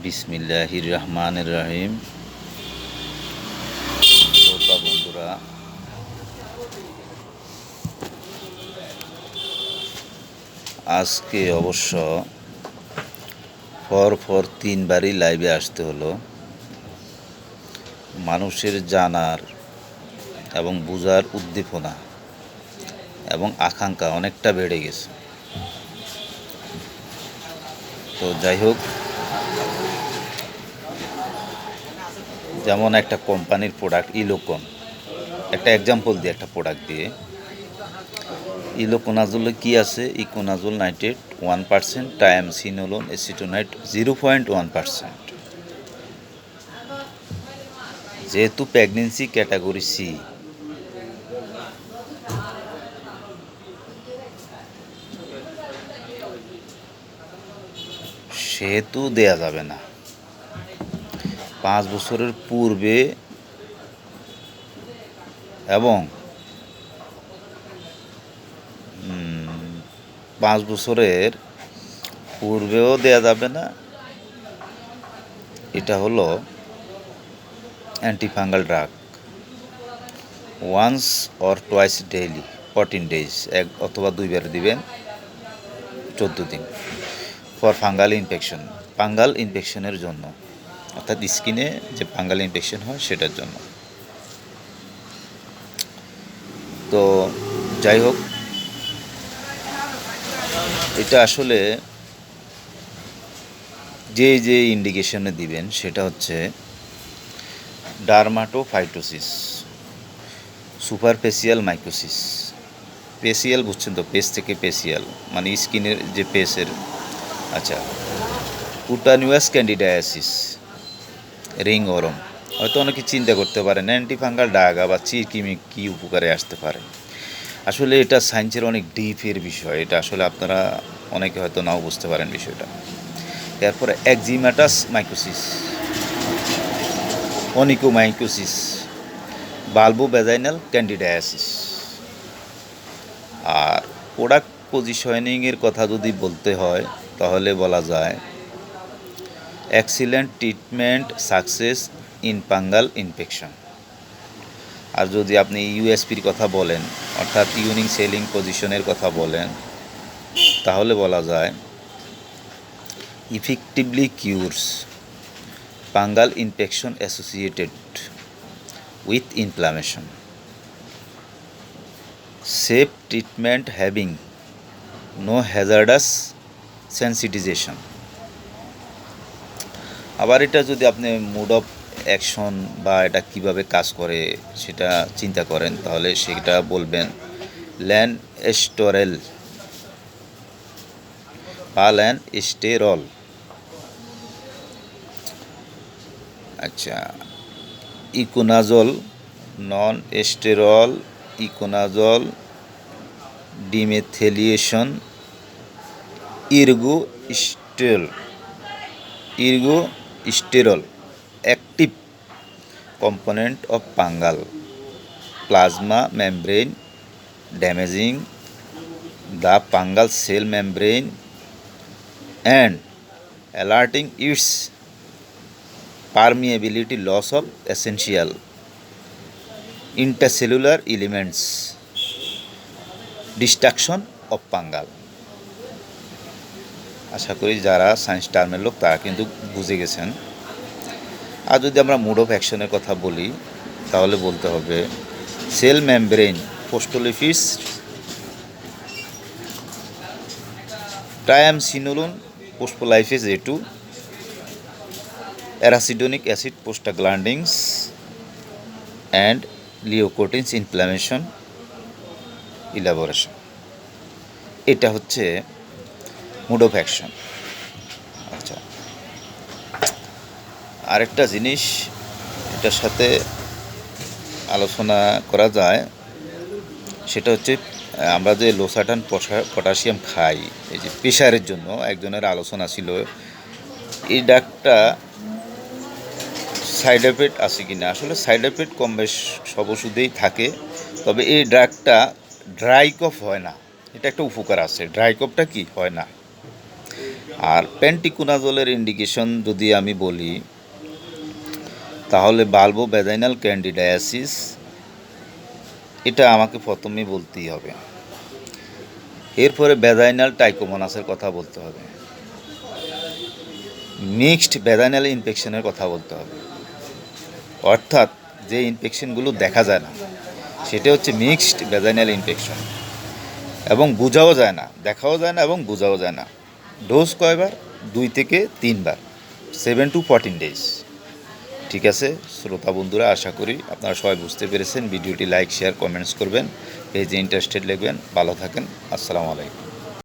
বিসমিল্লাহির রহমানির রহিম। শ্রোতা বন্ধুরা, আজকে অবশ্য পর 3বারই লাইভে আসতে হলো। মানুষের জানার এবং বোঝার উদ্দীপনা এবং আকাঙ্ক্ষা অনেকটা বেড়ে গেছে। তো যাই হোক, যেমন একটা কোম্পানির প্রোডাক্ট ইলোকন, একটা এক্সাম্পল দিয়ে একটা প্রোডাক্ট দিয়ে, ইলোকোনাজোলে কি আছে? ইকোনাজোল নাইট্রেট 1%, টায়ামসিনোলোন এসিটোনাইট 0.1%। যেহেতু প্রেগনেন্সি ক্যাটাগরি সি, সেহেতু দেয়া যাবে না। 5 বছরের পূর্বে এবং 5 বছরের পূর্বেও দেয়া যাবে না। এটা হলো antifungal drug. Once or twice daily 14 days, এক অথবা 2বার দিবেন 14 দিন। ফর ফাঙ্গাল ইনফেকশন, ফাঙ্গাল ইনফেকশনের জন্য, অর্থাৎ স্কিনে যে ফাঙ্গাল ইনফেকশন হয় সেটার জন্য। তো যাই হোক, এটা আসলে যে ইন্ডিকেশনে দিবেন সেটা হচ্ছে ডার্মাটোফাইটোসিস, সুপারফেসিয়াল মাইকোসিস। পেসিয়াল বুঝছেন তো, পেস থেকে পেসিয়াল মানে স্কিনের যে পেসের। আচ্ছা, কুটানিয়াস ক্যান্ডিডায়াসিস, রিং ওরম। হয়তো অনেকে চিন্তা করতে পারেন অ্যান্টিফাঙ্গাল ডাগ আবার চিরকিমি কী উপকারে আসতে পারে। আসলে এটা সায়েন্সের অনেক ডিপের বিষয়। এটা আসলে আপনারা অনেকে হয়তো নাও বুঝতে পারেন বিষয়টা। এরপরে eczematous mycosis, onychomycosis, vulvovaginal candidiasis. আর প্রোডাক্ট পজিশনিংয়ের কথা যদি বলতে হয় তাহলে বলা যায় excellent treatment success in fungal infection. আর যদি আপনি ইউএসপির কথা বলেন, অর্থাৎ ইউনিক সেলিং পজিশনের কথা বলেন, তাহলে বলা যায় effectively cures fungal infection associated with inflammation, safe treatment having no hazardous sensitisation. আবার এটা যদি আপনি মুড অফ অ্যাকশন বা এটা কিভাবে কাজ করে সেটা চিন্তা করেন, তাহলে সেটা বলবেন ল্যান এস্টোরেল বা ল্যান এস্টেরল। আচ্ছা, econazole, non sterol econazole demethylation, ergosterol active component of fungal plasma membrane, damaging the fungal cell membrane and alerting its permeability, loss of essential intercellular elements, destruction of fungal। আশা করি যারা science টার্মের লোক তারা কিন্তু বুঝে গেছেন। আর যদি আমরা মোড অফ অ্যাকশনের কথা বলি তাহলে বলতে হবে cell membrane phospholipids, triamcinolone phospholipase A2, arachidonic acid prostaglandins and leukotrienes inflammation elaboration. এটা হচ্ছে মোড অফ অ্যাকশন। আচ্ছা, আরেকটা জিনিস এটার সাথে আলোচনা করা যায়, সেটা হচ্ছে আমরা যে লোসাটান পটাশিয়াম খাই এই যে প্রেশারের জন্য, একজনের আলোচনা ছিল এই ডাক্তারটা সাইড এফেক্ট আছে কি না। আসলে সাইড এফেক্ট কম বেশ সব ওষুধেই থাকে, তবে এই ড্রাগটা ড্রাই কফ হয় না, এটা একটা উপকার আছে। ড্রাই কফটা কি হয় না। আর পেন্টিকুনাজলের ইন্ডিকেশন যদি আমি বলি তাহলে বাল্বো ভ্যাজাইনাল ক্যান্ডিডিয়াসিস, এটা আমাকে প্রথমেই বলতেই হবে। এরপরে ভ্যাজাইনাল টাইকোমোনাসের কথা বলতে হবে, মিক্সড ভ্যাজাইনাল ইনফেকশনের কথা বলতে হবে। অর্থাৎ যে ইনফেকশনগুলো দেখা যায় না সেটা হচ্ছে মিক্সড ভ্যাজাইনাল ইনফেকশন, এবং বোঝাও যায় না, দেখাও যায় না এবং বোঝাও যায় না। ডোজ কয়বার? 2 থেকে 3 বার, 7 to 14 days। ঠিক আছে শ্রোতা বন্ধুরা, আশা করি আপনারা সবাই বুঝতে পেরেছেন। ভিডিওটি লাইক, শেয়ার, কমেন্টস করবেন, পেজে ইন্টারেস্টেড লিখবেন। ভালো থাকেন, আসসালামু আলাইকুম।